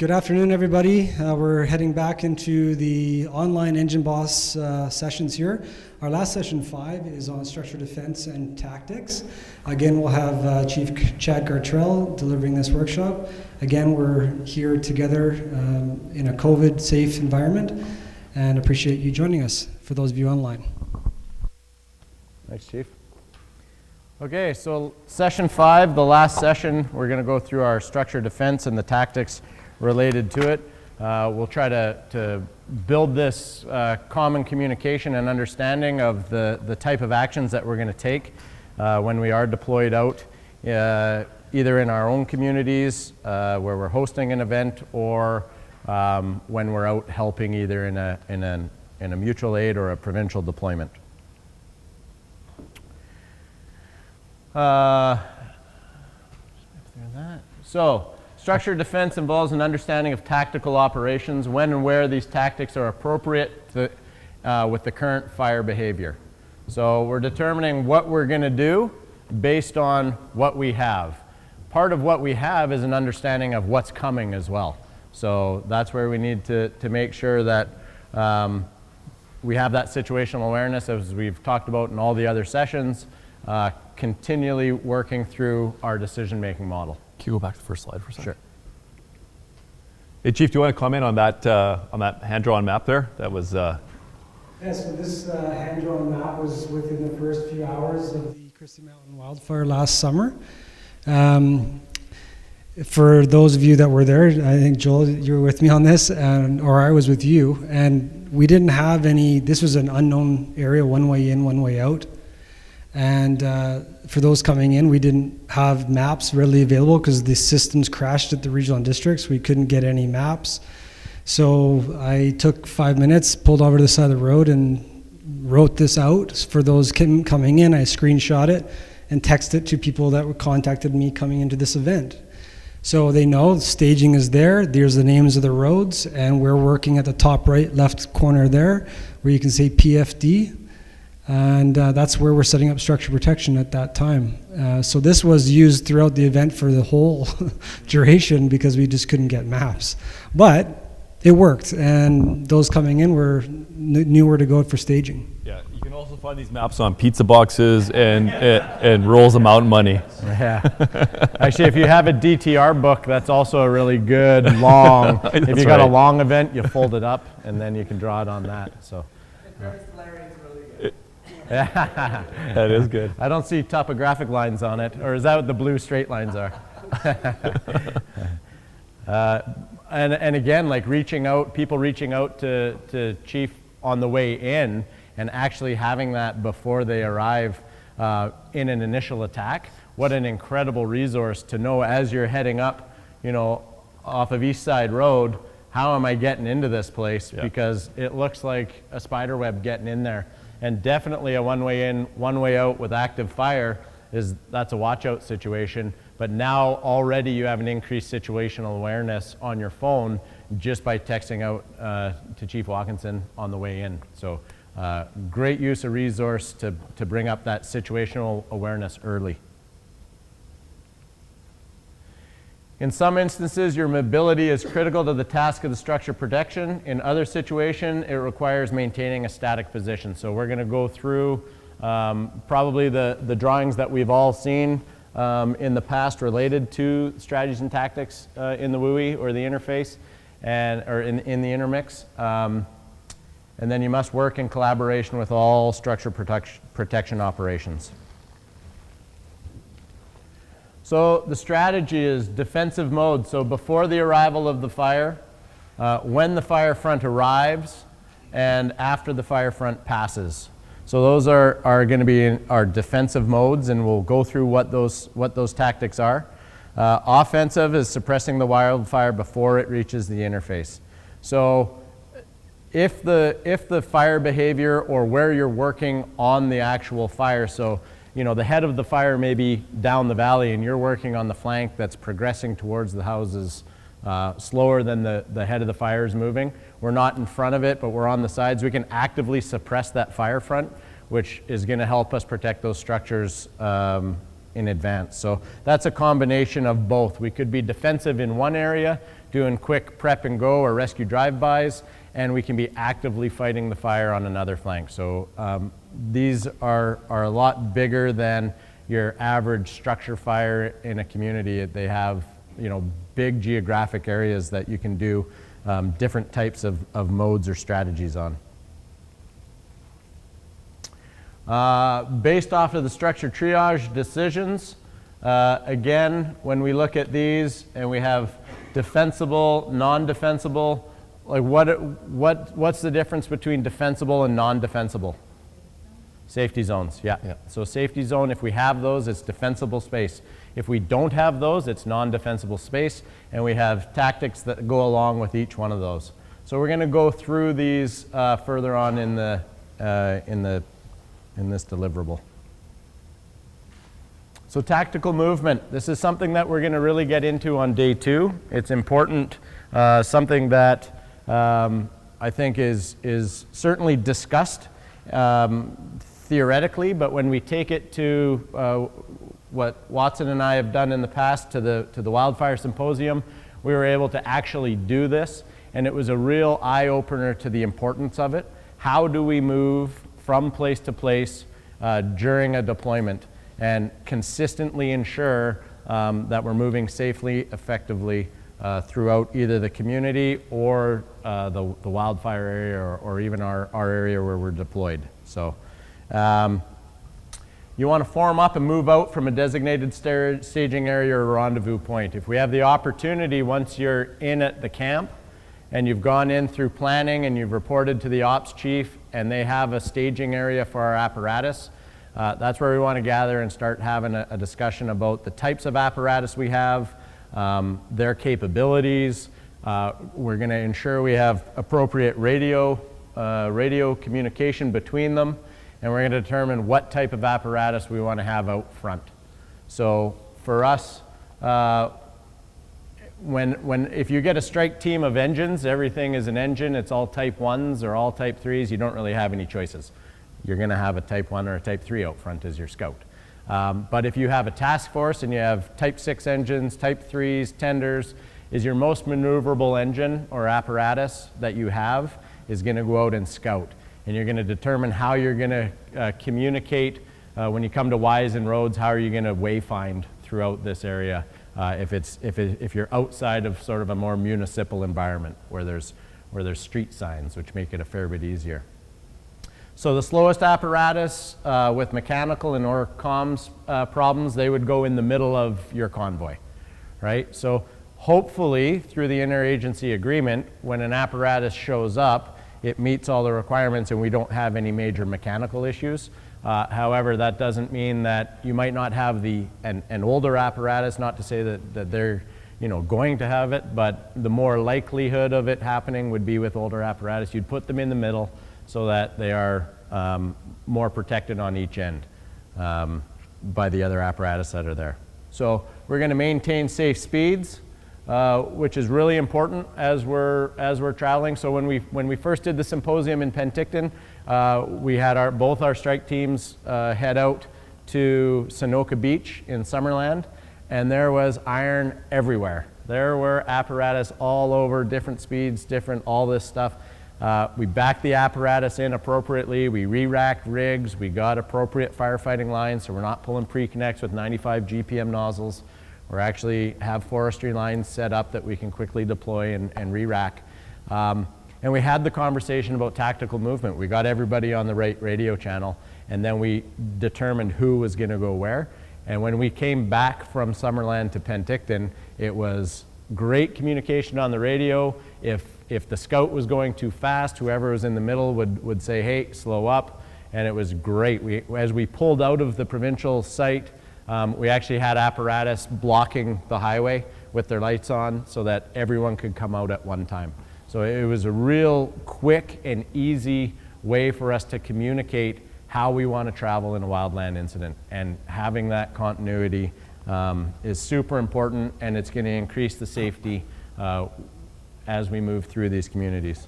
Good afternoon, everybody. We're heading back into the online Engine Boss sessions here. Our last session 5 is on structure defense and tactics. Again, we'll have Chief Chad Gartrell delivering this workshop. Again, we're here together in a COVID-safe environment, and appreciate you joining us, for those of you online. Thanks, Chief. Okay, so session 5, the last session, we're going to go through our structure defense and the tactics related to it. We'll try to build this common communication and understanding of the type of actions that we're going to take when we are deployed out, either in our own communities where we're hosting an event, or when we're out helping either in a mutual aid or a provincial deployment. So, structured defense involves an understanding of tactical operations, when and where these tactics are appropriate with the current fire behavior. So we're determining what we're going to do based on what we have. Part of what we have is an understanding of what's coming as well. So that's where we need to make sure that we have that situational awareness, as we've talked about in all the other sessions, continually working through our decision-making model. Can you go back to the first slide for a second? Sure. Hey, Chief, do you want to comment on that hand-drawn map there? That was. Yeah, so this hand-drawn map was within the first few hours of the Christie Mountain wildfire last summer. For those of you that were there, I think Joel, you were with me on this, or I was with you, and we didn't have any. This was an unknown area, one way in, one way out. And for those coming in, we didn't have maps readily available because the systems crashed at the regional districts. We couldn't get any maps. So I took 5 minutes, pulled over to the side of the road and wrote this out. For those coming in, I screenshot it and texted it to people that contacted me coming into this event. So they know staging is there. There's the names of the roads, and we're working at the top right, left corner there, where you can say PFD. And that's where we're setting up structure protection at that time. So this was used throughout the event for the whole duration because we just couldn't get maps. But it worked, and those coming in knew where to go for staging. Yeah, you can also find these maps on pizza boxes and rolls of mountain money. Yeah. Actually, if you have a DTR book, that's also a really good long. If you got a long event, you fold it up, and then you can draw it on that. So. That is good. I don't see topographic lines on it, or is that what the blue straight lines are? And again, like people reaching out to Chief on the way in, and actually having that before they arrive in an initial attack. What an incredible resource to know as you're heading up, off of East Side Road, how am I getting into this place? Yeah. Because it looks like a spider web getting in there. And definitely a one way in, one way out with active fire that's a watch out situation. But now already you have an increased situational awareness on your phone just by texting out to Chief Watkinson on the way in. So great use of resource to bring up that situational awareness early. In some instances, your mobility is critical to the task of the structure protection. In other situations, it requires maintaining a static position. So we're going to go through probably the drawings that we've all seen in the past related to strategies and tactics in the WUI or the interface, or in the intermix. And then you must work in collaboration with all structure protection operations. So the strategy is defensive mode. So before the arrival of the fire, when the fire front arrives, and after the fire front passes. So those are going to be our defensive modes, and we'll go through what those tactics are. Offensive is suppressing the wildfire before it reaches the interface. So if the fire behavior, or where you're working on the actual fire, so the head of the fire may be down the valley and you're working on the flank that's progressing towards the houses slower than the head of the fire is moving. We're not in front of it, but we're on the sides. We can actively suppress that fire front, which is going to help us protect those structures in advance. So that's a combination of both. We could be defensive in one area, doing quick prep and go or rescue drive-bys, and we can be actively fighting the fire on another flank. So these are a lot bigger than your average structure fire in a community. They have, you know, big geographic areas that you can do different types of modes or strategies on. Based off of the structure triage decisions, again, when we look at these and we have defensible, non-defensible, like what's the difference between defensible and non-defensible? Safety zones, yeah. So safety zone, if we have those, it's defensible space. If we don't have those, it's non-defensible space, and we have tactics that go along with each one of those. So we're going to go through these further on in this deliverable. So tactical movement. This is something that we're going to really get into on day 2. It's important, something that I think is certainly discussed theoretically, but when we take it to what Watson and I have done in the past to the Wildfire Symposium, we were able to actually do this, and it was a real eye-opener to the importance of it. How do we move from place to place during a deployment and consistently ensure that we're moving safely, effectively throughout either the community or the wildfire area or even our area where we're deployed. So you want to form up and move out from a designated staging area or rendezvous point. If we have the opportunity, once you're in at the camp and you've gone in through planning and you've reported to the ops chief and they have a staging area for our apparatus, that's where we want to gather and start having a discussion about the types of apparatus we have, their capabilities. We're going to ensure we have appropriate radio communication between them, and we're going to determine what type of apparatus we want to have out front. So for us, if you get a strike team of engines, everything is an engine, it's all type 1s or all type 3s, you don't really have any choices. You're going to have a type 1 or a type 3 out front as your scout. But if you have a task force and you have type 6 engines, type 3s, tenders, is your most maneuverable engine or apparatus that you have is going to go out and scout. And you're going to determine how you're going to communicate when you come to Ys and roads. How are you going to wayfind throughout this area if you're outside of sort of a more municipal environment where there's street signs, which make it a fair bit easier. So the slowest apparatus with mechanical and or comms problems, they would go in the middle of your convoy, right? So hopefully through the interagency agreement, when an apparatus shows up, it meets all the requirements and we don't have any major mechanical issues. However, that doesn't mean that you might not have an older apparatus, not to say that they're going to have it, but the more likelihood of it happening would be with older apparatus. You'd put them in the middle so that they are more protected on each end by the other apparatus that are there. So we're going to maintain safe speeds, which is really important as we're traveling. So when we first did the symposium in Penticton, we had both our strike teams head out to Sunoka Beach in Summerland, and there was iron everywhere. There were apparatus all over, different speeds, all this stuff. We backed the apparatus in appropriately. We re-racked rigs. We got appropriate firefighting lines, so we're not pulling pre-connects with 95 GPM nozzles. We actually have forestry lines set up that we can quickly deploy and re-rack. And we had the conversation about tactical movement. We got everybody on the right radio channel, and then we determined who was going to go where. And when we came back from Summerland to Penticton, it was great communication on the radio. If the scout was going too fast, whoever was in the middle would say, hey, slow up. And it was great. As we pulled out of the provincial site, we actually had apparatus blocking the highway with their lights on so that everyone could come out at one time. So it was a real quick and easy way for us to communicate how we want to travel in a wildland incident. And having that continuity is super important, and it's going to increase the safety as we move through these communities.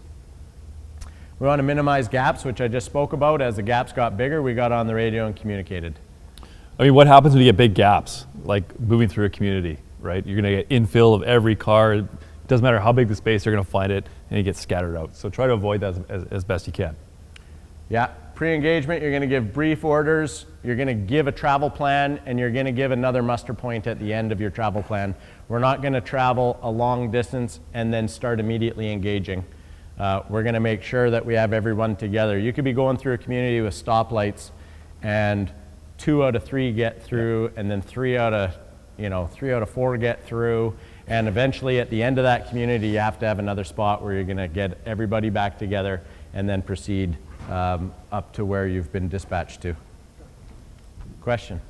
We want to minimize gaps, which I just spoke about. As the gaps got bigger, we got on the radio and communicated. I mean, what happens when you get big gaps, like moving through a community, right? You're gonna get infill of every car. It doesn't matter how big the space, you're gonna find it, and you get scattered out. So try to avoid that as best you can. Yeah, pre-engagement, you're gonna give brief orders, you're gonna give a travel plan, and you're gonna give another muster point at the end of your travel plan. We're not gonna travel a long distance and then start immediately engaging. We're gonna make sure that we have everyone together. You could be going through a community with stoplights and 2 out of 3 get through, and then 3 out of 4 get through, and eventually at the end of that community you have to have another spot where you're gonna get everybody back together and then proceed up to where you've been dispatched to. Question?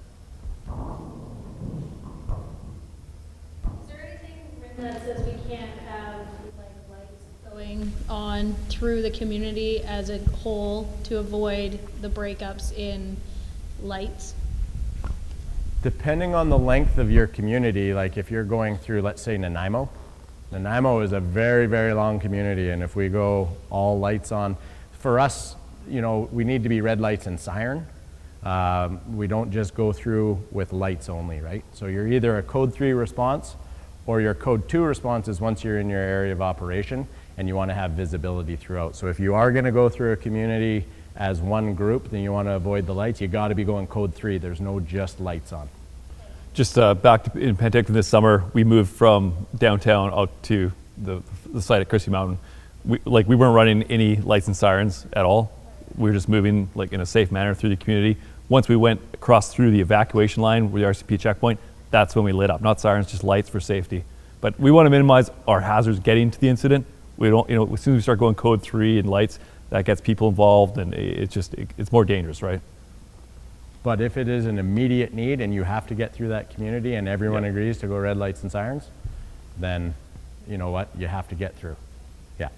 Is there anything written that says we can't have like lights going on through the community as a whole to avoid the breakups in lights? Depending on the length of your community, like if you're going through, let's say Nanaimo is a very, very long community, and if we go all lights on, for us, we need to be red lights and siren. We don't just go through with lights only, right? So you're either a code 3 response or your code 2 response is once you're in your area of operation and you want to have visibility throughout. So if you are going to go through a community as one group, then you want to avoid the lights. You got to be going code 3. There's no just lights on. Just back to, in Penticton this summer, we moved from downtown out to the site at Christie Mountain. We weren't running any lights and sirens at all. We were just moving like in a safe manner through the community. Once we went across through the evacuation line with the RCP checkpoint, that's when we lit up. Not sirens, just lights for safety. But we want to minimize our hazards getting to the incident. We don't, as soon as we start going code 3 and lights, that gets people involved, and it's more dangerous, right? But if it is an immediate need and you have to get through that community and everyone agrees to go red lights and sirens, then you know what, you have to get through. Yeah.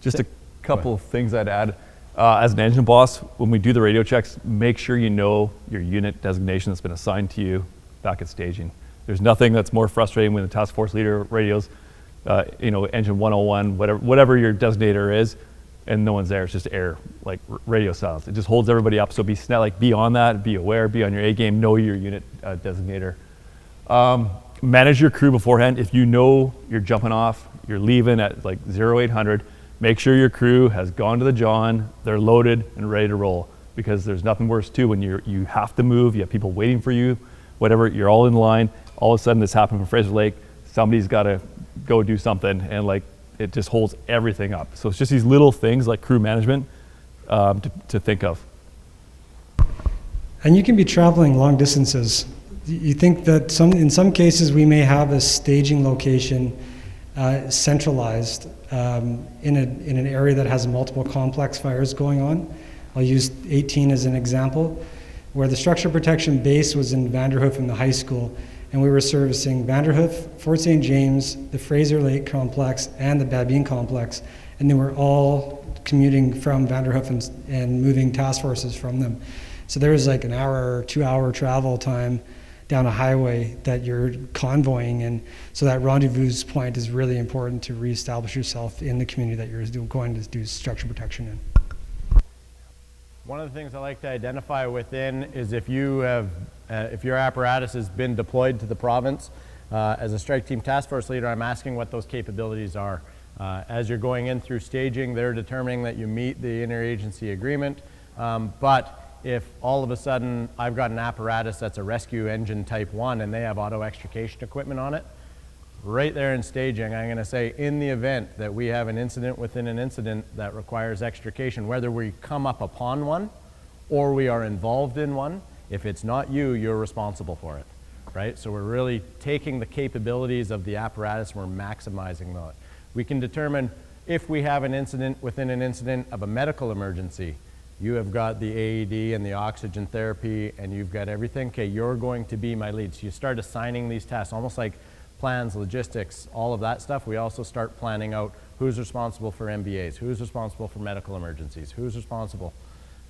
Just a couple of things I'd add. As an engine boss, when we do the radio checks, make sure you know your unit designation that's been assigned to you back at staging. There's nothing that's more frustrating when the task force leader radios, engine 101, whatever your designator is, and no one's there. It's just air, like radio silence. It just holds everybody up. So be on that, be aware, be on your A game, know your unit designator. Manage your crew beforehand. If you know you're jumping off, you're leaving at like 0800, make sure your crew has gone to the John, they're loaded and ready to roll, because there's nothing worse too when you have to move, you have people waiting for you, whatever, you're all in line, all of a sudden this happened from Fraser Lake, somebody's got to go do something, and like it just holds everything up. So it's just these little things like crew management to think of. And you can be traveling long distances. You think that in some cases we may have a staging location centralized in an area that has multiple complex fires going on. I'll use 18 as an example, where the structure protection base was in Vanderhoof in the high school, and we were servicing Vanderhoof, Fort St. James, the Fraser Lake complex, and the Babine complex, and they were all commuting from Vanderhoof and moving task forces from them. So there was like an hour or 2 hour travel time down a highway that you're convoying, and so that rendezvous point is really important to reestablish yourself in the community that you're going to do structure protection in. One of the things I like to identify within is if your apparatus has been deployed to the province, as a strike team task force leader, I'm asking what those capabilities are. As you're going in through staging, they're determining that you meet the interagency agreement, but if all of a sudden I've got an apparatus that's a rescue engine type 1 and they have auto extrication equipment on it, right there in staging, I'm going to say, in the event that we have an incident within an incident that requires extrication, whether we come up upon one or we are involved in one, if it's not you, you're responsible for it, right? So we're really taking the capabilities of the apparatus and we're maximizing that. We can determine if we have an incident within an incident of a medical emergency. You have got the AED and the oxygen therapy and you've got everything. Okay, you're going to be my lead. So you start assigning these tasks, almost like plans, logistics, all of that stuff. We also start planning out who's responsible for MBAs, who's responsible for medical emergencies, who's responsible.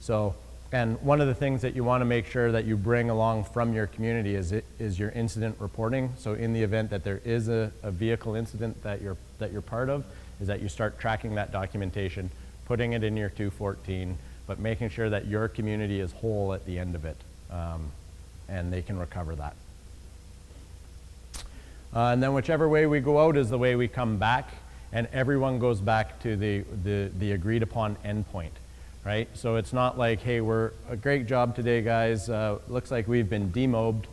So, and one of the things that you want to make sure that you bring along from your community is your incident reporting. So in the event that there is a vehicle incident that you're part of, is that you start tracking that documentation, putting it in your 214, but making sure that your community is whole at the end of it. and they can recover that. And then whichever way we go out is the way we come back, and everyone goes back to the agreed upon endpoint, right? So it's not like, hey, we're a great job today, guys. Looks like we've been demobbed.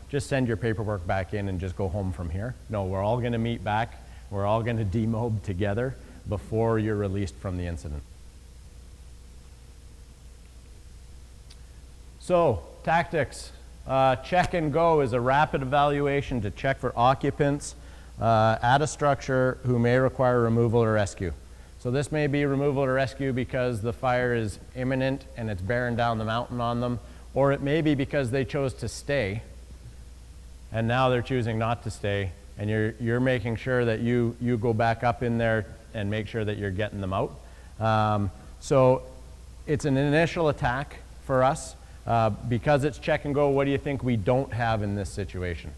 Just send your paperwork back in and just go home from here. No, we're all going to meet back. We're all going to demob together before you're released from the incident. So, tactics. Check and go is a rapid evaluation to check for occupants at a structure who may require removal or rescue. So this may be removal or rescue because the fire is imminent and it's bearing down the mountain on them, or it may be because they chose to stay and now they're choosing not to stay, and you're making sure that you go back up in there and make sure that you're getting them out. So it's an initial attack for us. Because it's check and go, what do you think we don't have in this situation?